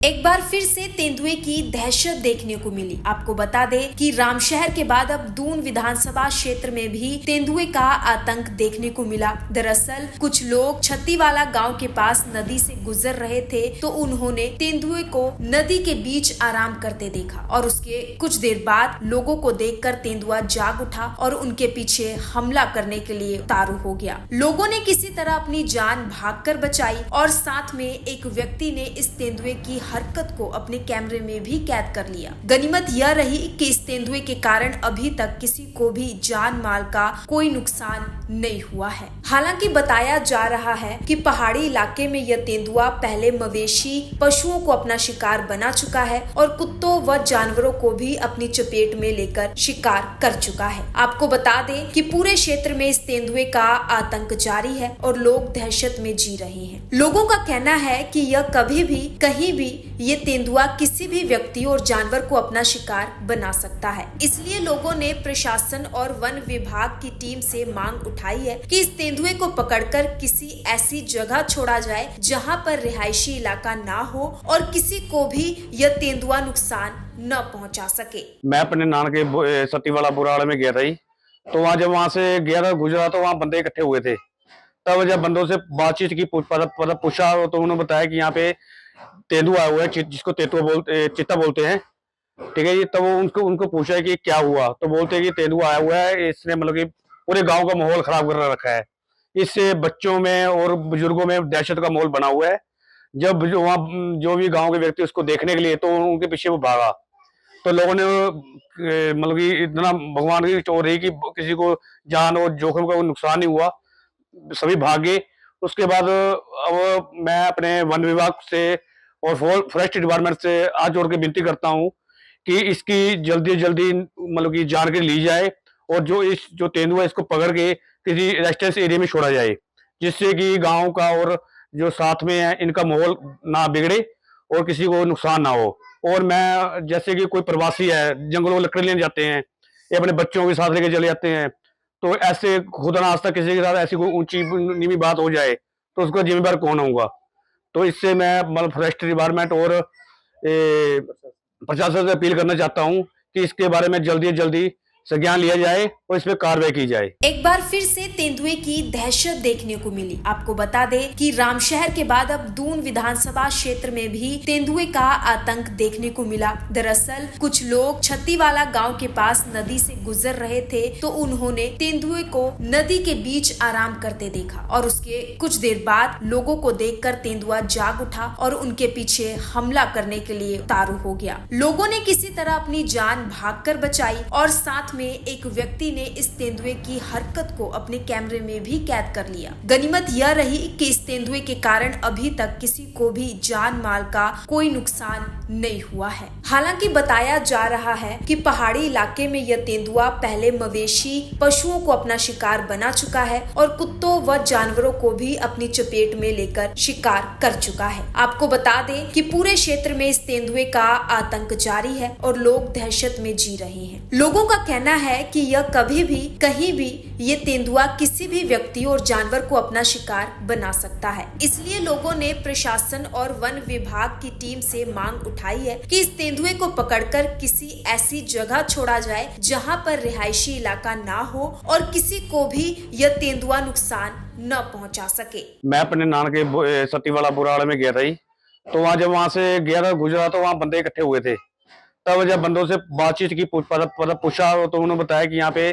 एक बार फिर से तेंदुए की दहशत देखने को मिली। आपको बता दें कि रामशहर के बाद अब दून विधानसभा क्षेत्र में भी तेंदुए का आतंक देखने को मिला। दरअसल कुछ लोग छत्तीवाला गांव के पास नदी से गुजर रहे थे तो उन्होंने तेंदुए को नदी के बीच आराम करते देखा और उसके कुछ देर बाद लोगों को देखकर तेंदुआ जाग उठा और उनके पीछे हमला करने के लिए उतारू हो गया। लोगों ने किसी तरह अपनी जान भागकर बचाई और साथ में एक व्यक्ति ने इस तेंदुए की हरकत को अपने कैमरे में भी कैद कर लिया। गनीमत यह रही कि इस तेंदुए के कारण अभी तक किसी को भी जान माल का कोई नुकसान नहीं हुआ है। हालांकि बताया जा रहा है कि पहाड़ी इलाके में यह तेंदुआ पहले मवेशी पशुओं को अपना शिकार बना चुका है और कुत्तों व जानवरों को भी अपनी चपेट में लेकर शिकार कर चुका है। आपको बता दें कि पूरे क्षेत्र में इस तेंदुए का आतंक जारी है और लोग दहशत में जी रहे हैं। लोगों का कहना है कि यह कभी भी कहीं भी ये तेंदुआ किसी भी व्यक्ति और जानवर को अपना शिकार बना सकता है। इसलिए लोगों ने प्रशासन और वन विभाग की टीम से मांग उठाई है कि इस तेंदुए को पकड़कर किसी ऐसी जगह छोड़ा जाए जहां पर रिहायशी इलाका ना हो और किसी को भी यह तेंदुआ नुकसान न पहुंचा सके। मैं अपने नानके सतीवाला बुराड़ में गया था जी। तो वहाँ जब वहां से गया था गुजरा तो वहाँ बंदे इकट्ठे हुए थे। तब जब बंदों से बातचीत की पूछा तो उन्होंने बताया कि यहाँ पे तेंदुआ आया हुआ है जिसको चित्ता बोलते हैं। ठीक है जी। तब वो उनको उनको पूछा है कि क्या हुआ तो बोलते हैं कि तेंदुआ आया हुआ है, इसने मतलब कि पूरे गांव का माहौल खराब कर रखा है। इससे बच्चों में और बुजुर्गों में दहशत का माहौल बना हुआ है। जब वहाँ जो भी गांव के व्यक्ति उसको देखने के लिए तो उनके पीछे वो भागा तो लोगों ने मतलब कि इतना भगवान की चोर रही कि किसी को जान और जोखिम का नुकसान नहीं हुआ, सभी भाग गए। उसके बाद अब मैं अपने वन विभाग से और फॉरेस्ट डिपार्टमेंट से हाथ जोड़ के विनती करता हूँ कि इसकी जल्दी जल्दी मतलब कि जानकारी ली जाए और जो तेंदुआ इसको पकड़ के किसी रेजिस्टेंस एरिया में छोड़ा जाए, जिससे कि गांव का और जो साथ में है इनका माहौल ना बिगड़े और किसी को नुकसान ना हो। और मैं जैसे कि कोई प्रवासी है जंगलों में लकड़ी लेने जाते हैं या अपने बच्चों के साथ लेके चले जाते हैं, तो ऐसे खुदा ना खास्ता किसी के साथ ऐसी कोई ऊंची नीवी बात हो जाए तो उसका जिम्मेदार कौन होगा। तो इससे मैं मतलब फॉरेस्ट डिपार्टमेंट और प्रशासन से अपील करना चाहता हूँ कि इसके बारे में जल्दी जल्दी संज्ञान लिया जाए और इस पर कार्रवाई की जाए। एक बार फिर से तेंदुए की दहशत देखने को मिली। आपको बता दें कि रामशहर के बाद अब दून विधानसभा क्षेत्र में भी तेंदुए का आतंक देखने को मिला। दरअसल कुछ लोग छत्तीवाला गांव के पास नदी से गुजर रहे थे तो उन्होंने तेंदुए को नदी के बीच आराम करते देखा और उसके कुछ देर बाद लोगों को देखकर तेंदुआ जाग उठा और उनके पीछे हमला करने के लिए उतारू हो गया। लोगों ने किसी तरह अपनी जान भागकर बचाई और साथ में एक व्यक्ति ने इस तेंदुए की हरकत को अपने कैमरे में भी कैद कर लिया। गनीमत यह रही कि इस तेंदुए के कारण अभी तक किसी को भी जान माल का कोई नुकसान नहीं हुआ है। हालांकि बताया जा रहा है कि पहाड़ी इलाके में यह तेंदुआ पहले मवेशी पशुओं को अपना शिकार बना चुका है और कुत्तों व जानवरों को भी अपनी चपेट में लेकर शिकार कर चुका है। आपको बता दें कि पूरे क्षेत्र में इस तेंदुए का आतंक जारी है और लोग दहशत में जी रहे हैं। लोगों का कहना है कि यह कभी भी कहीं भी ये तेंदुआ किसी भी व्यक्ति और जानवर को अपना शिकार बना सकता है। इसलिए लोगों ने प्रशासन और वन विभाग की टीम से मांग उठाई है कि इस तेंदुए को पकड़कर किसी ऐसी जगह छोड़ा जाए जहां पर रिहायशी इलाका ना हो और किसी को भी यह तेंदुआ नुकसान न पहुंचा सके। मैं अपने नानके सतीवाला बुराड़ में गया था जी। तो वहाँ जब वहां से गया था गुजरा तो वहाँ बंदे इकट्ठे हुए थे। तब जब बंदों से बातचीत की पूछा तो उन्होंने बताया कि यहाँ पे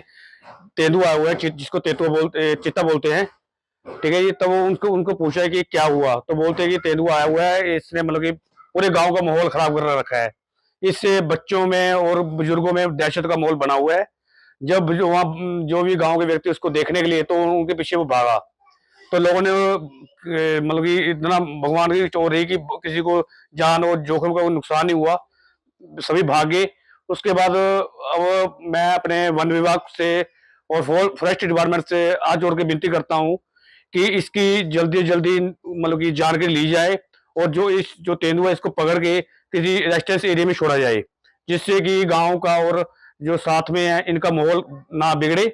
तेंदुआ आया हुआ है जिसको चित्ता बोलते हैं। ठीक है जी। तब वो उनको उनको पूछा है कि क्या हुआ तो बोलते हैं कि तेंदुआ आया हुआ है, इसने मतलब कि पूरे गांव का माहौल खराब कर रखा है। इससे बच्चों में और बुजुर्गों में दहशत का माहौल बना हुआ है। जब वहाँ जो भी गांव के व्यक्ति उसको देखने के लिए तो उनके पीछे वो भागा तो लोगों ने मतलब कि इतना भगवान की चोर रही कि किसी को जान और जोखिम का नुकसान नहीं हुआ, सभी भाग गए। उसके बाद अब मैं अपने वन विभाग से और फॉरेस्ट डिपार्टमेंट से हाथ जोड़ के विनती करता हूँ कि इसकी जल्दी जल्दी मतलब कि जानकारी ली जाए और जो तेंदुआ इसको पकड़ के किसी रेजिस्टेंस एरिया में छोड़ा जाए, जिससे कि गांव का और जो साथ में है इनका माहौल ना बिगड़े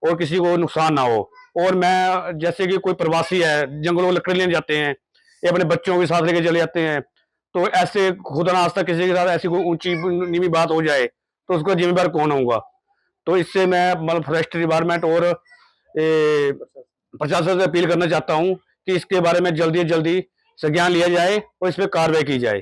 और किसी को नुकसान ना हो। और मैं जैसे कि कोई प्रवासी है जंगलों में लकड़ी लेने जाते हैं या अपने बच्चों के साथ लेके चले जाते हैं, तो ऐसे खुदा ना खास्ता किसी के साथ ऐसी कोई ऊंची नीवी बात हो जाए तो उसका जिम्मेदार कौन होगा। तो इससे मैं मतलब फॉरेस्ट डिपार्टमेंट और प्रशासन से अपील करना चाहता हूँ कि इसके बारे में जल्दी से जल्दी संज्ञान लिया जाए और इस पर कार्रवाई की जाए।